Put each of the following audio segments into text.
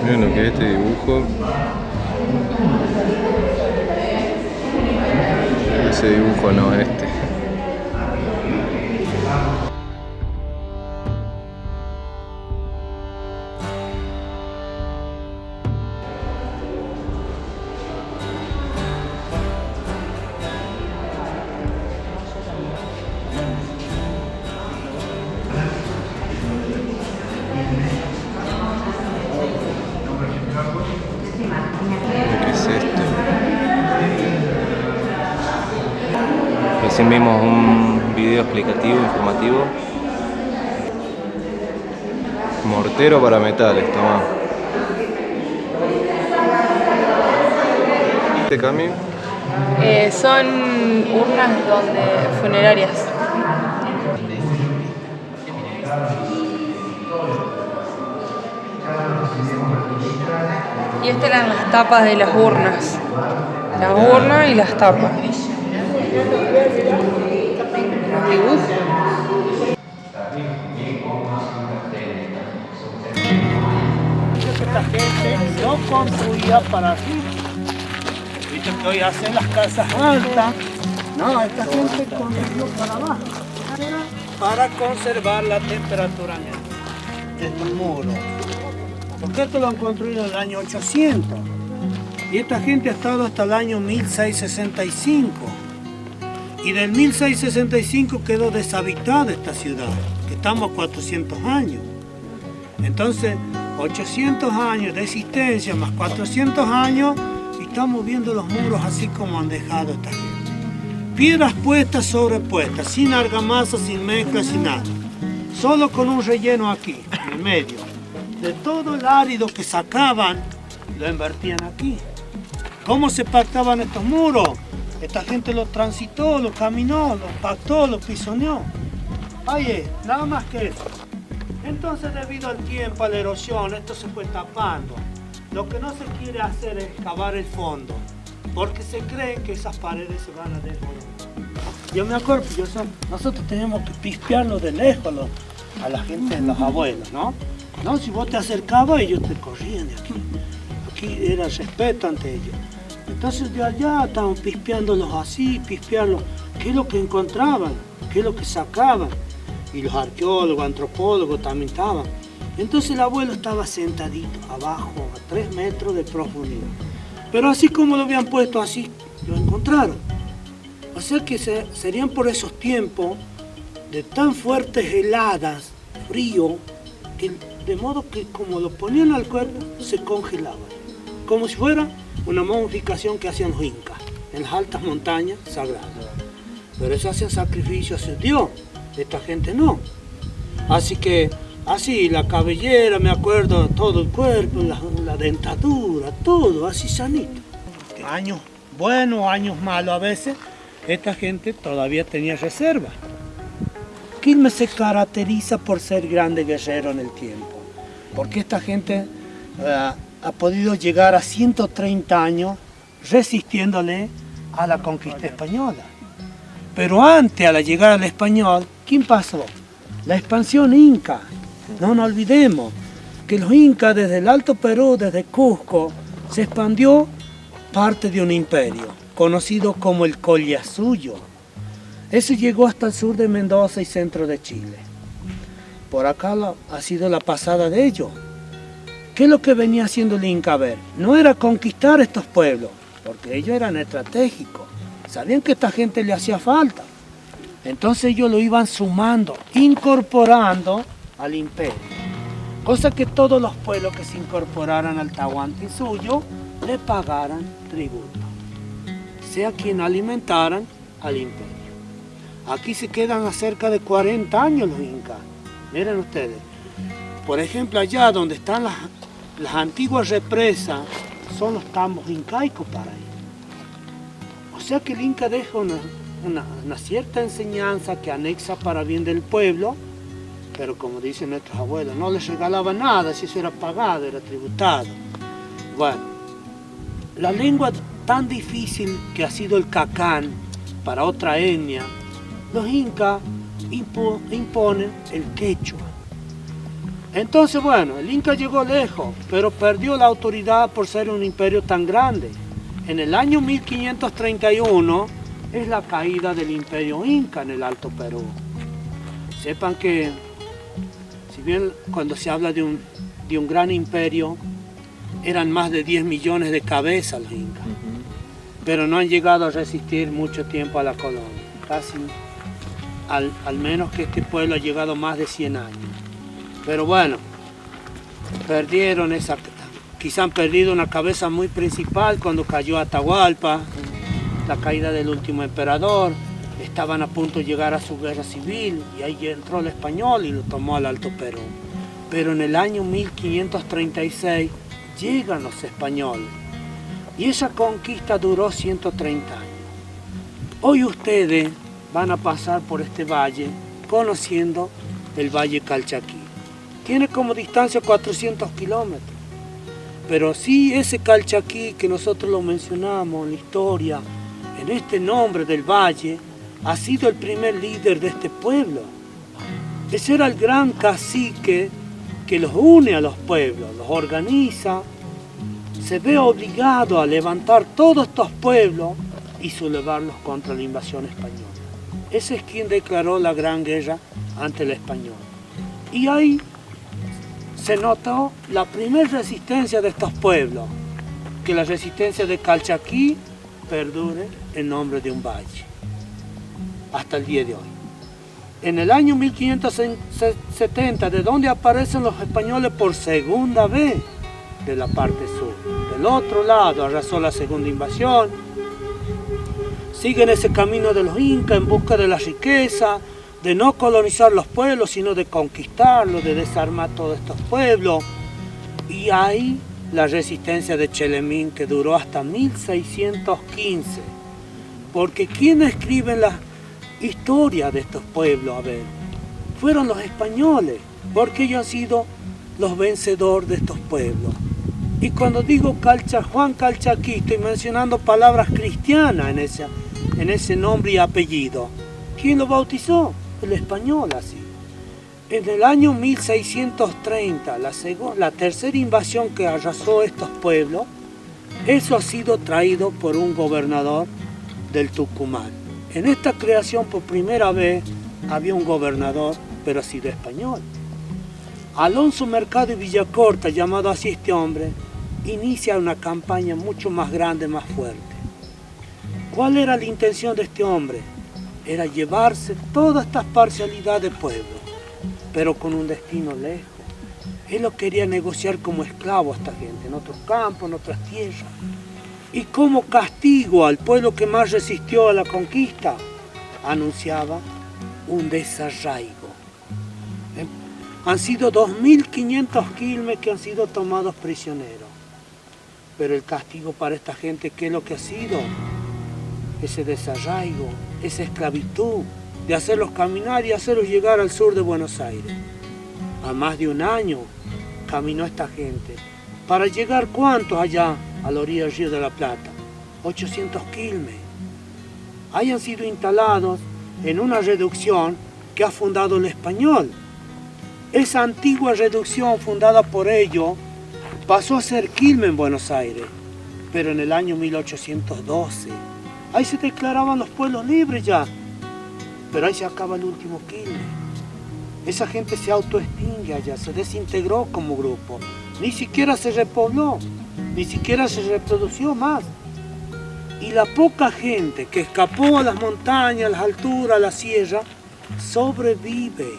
Miren lo que es este dibujo. Ese dibujo no, este. ¿Qué es esto? Recién vimos un video explicativo, informativo. Mortero para metales, toma. ¿Este cambio? Son urnas funerarias. Y estas eran las tapas de las urnas. Las urnas y las tapas. Esta gente no construía para arriba. Viste que hoy hacen las casas altas. No, esta gente construyó para abajo. Para conservar la temperatura de estos muros. Porque esto lo han construido en el año 800. Y esta gente ha estado hasta el año 1665. Y del 1665 quedó deshabitada esta ciudad, que estamos 400 años. Entonces, 800 años de existencia más 400 años, y estamos viendo los muros así como han dejado esta gente. Piedras puestas sobre puestas, sin argamasa, sin mezcla, sin nada. Solo con un relleno aquí, en el medio. De todo el árido que sacaban, lo invertían aquí. ¿Cómo se pactaban estos muros? Esta gente lo transitó, lo caminó, lo pactó, lo pisoneó. Oye, nada más que eso. Entonces, debido al tiempo, a la erosión, esto se fue tapando. Lo que no se quiere hacer es cavar el fondo, porque se cree que esas paredes se van a desmorontar. Yo me acuerdo, nosotros teníamos que pispearlo de lejos a la gente, los abuelos, ¿no? No, si vos te acercabas, ellos te corrían de aquí. Aquí era respeto ante ellos. Entonces de allá estaban pispeándolos así, pispearlos. ¿Qué es lo que encontraban? ¿Qué es lo que sacaban? Y los arqueólogos, antropólogos también estaban. Entonces el abuelo estaba sentadito abajo, a 3 metros de profundidad. Pero así como lo habían puesto así, lo encontraron. O sea que serían por esos tiempos de tan fuertes heladas, frío, que de modo que como lo ponían al cuerpo, se congelaban. Como si fuera una momificación que hacían los incas en las altas montañas sagradas. Pero eso hacían sacrificios a Dios, esta gente no. Así que, así, la cabellera, me acuerdo, todo el cuerpo, la dentadura, todo así sanito. Años buenos, años malos a veces, esta gente todavía tenía reserva. Quilmes se caracteriza por ser grande guerrero en el tiempo, porque esta gente ha podido llegar a 130 años resistiéndole a la conquista española. Pero antes, a la llegada del español, ¿quién pasó? La expansión inca. No nos olvidemos que los incas desde el Alto Perú, desde Cusco, se expandió parte de un imperio, conocido como el Collasuyo. Ese llegó hasta el sur de Mendoza y centro de Chile. Por acá ha sido la pasada de ellos. ¿Qué es lo que venía haciendo el Inca? A ver, no era conquistar estos pueblos, porque ellos eran estratégicos. Sabían que a esta gente le hacía falta. Entonces ellos lo iban sumando, incorporando al imperio. Cosa que todos los pueblos que se incorporaran al Tahuantinsuyo le pagaran tributo. Sea quien alimentaran al imperio. Aquí se quedan a cerca de 40 años los incas. Miren ustedes. Por ejemplo, allá donde están las antiguas represas, son los tambos incaicos para ellos. O sea que el Inca deja una cierta enseñanza que anexa para bien del pueblo, pero como dicen nuestros abuelos, no les regalaba nada, si eso era pagado, era tributado. Bueno, la lengua tan difícil que ha sido el cacán para otra etnia, los incas imponen el quechua. Entonces, bueno, el Inca llegó lejos, pero perdió la autoridad por ser un imperio tan grande. En el año 1531 es la caída del imperio Inca en el Alto Perú. Sepan que, si bien cuando se habla de un gran imperio, eran más de 10 millones de cabezas los incas, pero no han llegado a resistir mucho tiempo a la colonia. Casi, al menos que este pueblo ha llegado más de 100 años. Pero bueno, perdieron quizá han perdido una cabeza muy principal cuando cayó Atahualpa, la caída del último emperador. Estaban a punto de llegar a su guerra civil y ahí entró el español y lo tomó al Alto Perú. Pero en el año 1536 llegan los españoles y esa conquista duró 130 años. Hoy ustedes van a pasar por este valle conociendo el Valle Calchaquí. Tiene como distancia 400 kilómetros, pero sí ese Calchaquí que nosotros lo mencionamos en la historia, en este nombre del valle, ha sido el primer líder de este pueblo. Ese era el gran cacique que los une a los pueblos, los organiza, se ve obligado a levantar todos estos pueblos y sublevarlos contra la invasión española. Ese es quien declaró la gran guerra ante el español. Y ahí se notó la primera resistencia de estos pueblos, que la resistencia de Calchaquí perdure en nombre de un valle, hasta el día de hoy. En el año 1570, ¿de dónde aparecen los españoles por segunda vez? De la parte sur. Del otro lado arrasó la segunda invasión. Siguen ese camino de los incas en busca de la riqueza, de no colonizar los pueblos, sino de conquistarlos, de desarmar todos estos pueblos. Y ahí la resistencia de Chelemín, que duró hasta 1615. Porque ¿quiénes escriben la historia de estos pueblos? A ver, fueron los españoles, porque ellos han sido los vencedores de estos pueblos. Y cuando digo Juan Calchaquí, estoy mencionando palabras cristianas en ese nombre y apellido. ¿Quién lo bautizó? El español, así. En el año 1630, la tercera invasión que arrasó estos pueblos, eso ha sido traído por un gobernador del Tucumán. En esta creación por primera vez había un gobernador, pero ha sido español. Alonso Mercado y Villacorta, llamado así este hombre, inicia una campaña mucho más grande, más fuerte. ¿Cuál era la intención de este hombre? Era llevarse todas estas parcialidades de pueblo, pero con un destino lejos. Él lo quería negociar como esclavo a esta gente, en otros campos, en otras tierras. Y como castigo al pueblo que más resistió a la conquista, anunciaba un desarraigo. Han sido 2.500 quilmes que han sido tomados prisioneros. Pero el castigo para esta gente, ¿qué es lo que ha sido? Ese desarraigo, esa esclavitud, de hacerlos caminar y hacerlos llegar al sur de Buenos Aires. A más de un año caminó esta gente. ¿Para llegar cuántos allá a la orilla del Río de la Plata? 800 quilmes. Hayan sido instalados en una reducción que ha fundado el español. Esa antigua reducción fundada por ellos pasó a ser quilme en Buenos Aires, pero en el año 1812. Ahí se declaraban los pueblos libres ya, pero ahí se acaba el último quilme. Esa gente se autoextingue allá, se desintegró como grupo. Ni siquiera se repobló, ni siquiera se reprodució más. Y la poca gente que escapó a las montañas, a las alturas, a la sierra, sobrevive.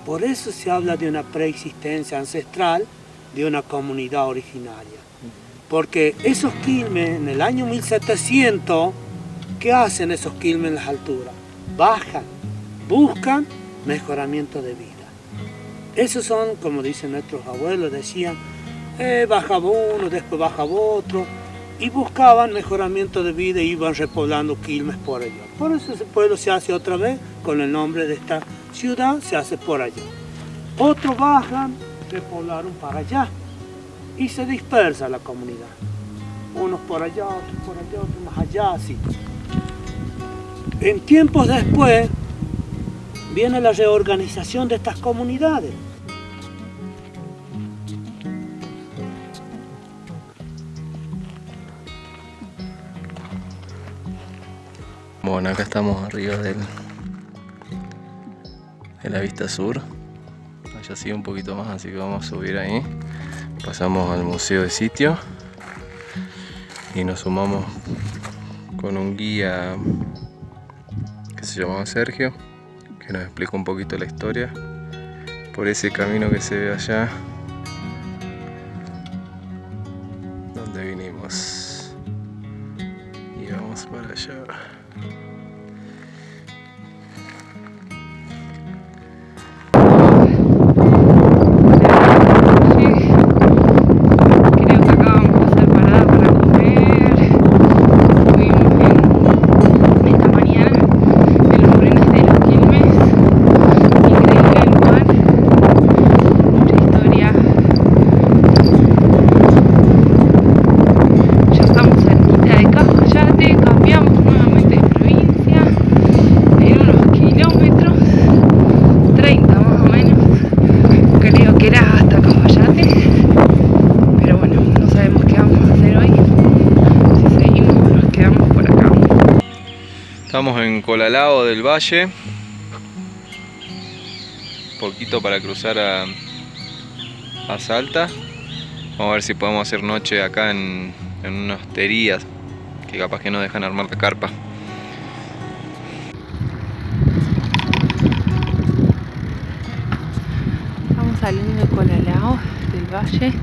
Por eso se habla de una preexistencia ancestral de una comunidad originaria. Porque esos quilmes en el año 1700, ¿qué hacen esos quilmes en las alturas? Bajan, buscan mejoramiento de vida. Esos son, como dicen nuestros abuelos, decían, bajaba uno, después bajaba otro, y buscaban mejoramiento de vida e iban repoblando quilmes por allá. Por eso ese pueblo se hace otra vez con el nombre de esta ciudad, se hace por allá. Otros bajan, repoblaron para allá y se dispersa la comunidad. Unos por allá, otros más allá, así. En tiempos después viene la reorganización de estas comunidades. Bueno, acá estamos arriba de la vista sur. Allá sigue un poquito más, así que vamos a subir ahí. Pasamos al museo de sitio y nos sumamos con un guía que se llamaba Sergio, que nos explica un poquito la historia por ese camino que se ve allá donde vinimos, y vamos para allá. Estamos en Colalao del Valle, poquito para cruzar a Salta. Vamos a ver si podemos hacer noche acá en unas hosterías que capaz que nos dejan armar la carpa. Estamos saliendo de Colalao del Valle.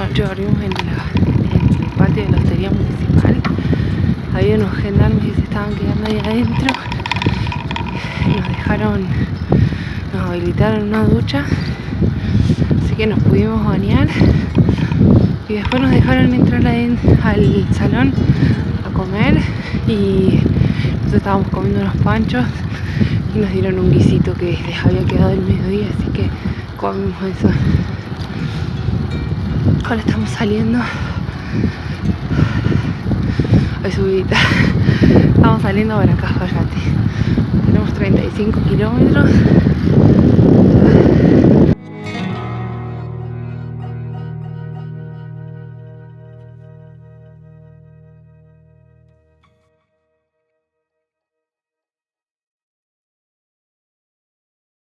Anoche dormimos en el patio de la hostería municipal. Había unos gendarmes que se estaban quedando ahí adentro. Nos habilitaron una ducha, así que nos pudimos bañar. Y después nos dejaron entrar al salón a comer. Y nosotros estábamos comiendo unos panchos y nos dieron un guisito que les había quedado el mediodía, así que comimos eso. Ahora estamos saliendo. Subida. Estamos saliendo para Cafayate. Tenemos 35 kilómetros